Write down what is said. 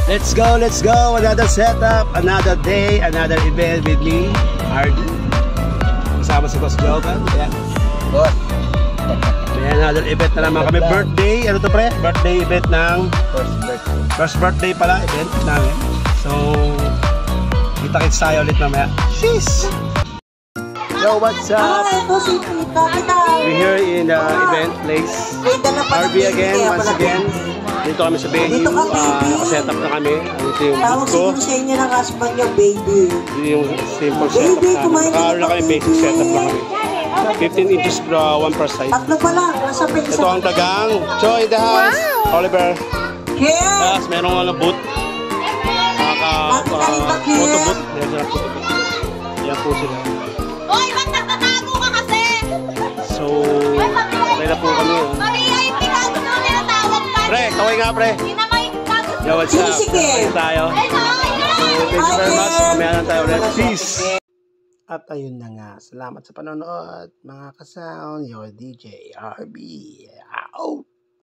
Let's go. Another setup, another day, another event with me, RD. Kasama si Boss Jovan. Yeah. Boss. May another event na naman kami. Birthday. Ano to pre? Birthday event ng... First birthday pala event namin. So, kita-kits tayo ulit mamaya. Sheesh! Yo, what's up? We're here in the event place. RB again, once again. Dito kami sa venue. Nakaset up na kami. Ito yung booth ko. Tawag sa inyo ng husband nyo, baby. Ito yung simple setup namin. Nakaroon na kami, basic setup na kami. 15 inches one per side. Tatlo pa lang. Ito ang tagang Joy the House. Oliver. Yes, merong booth. Photo booth. Yan po sila. Hoy, ba't nagtatago ka kasi? So, okay na po kami. Maria, yung tinago na tinatawag ka. Pre, kaway nga pre. Yo, what's up? Sige tayo. Thank you very much. Mamaya lang tayo ulit. Peace. At ayun na nga. Salamat sa panonood. Mga kasound. Your DJ, RB. Out.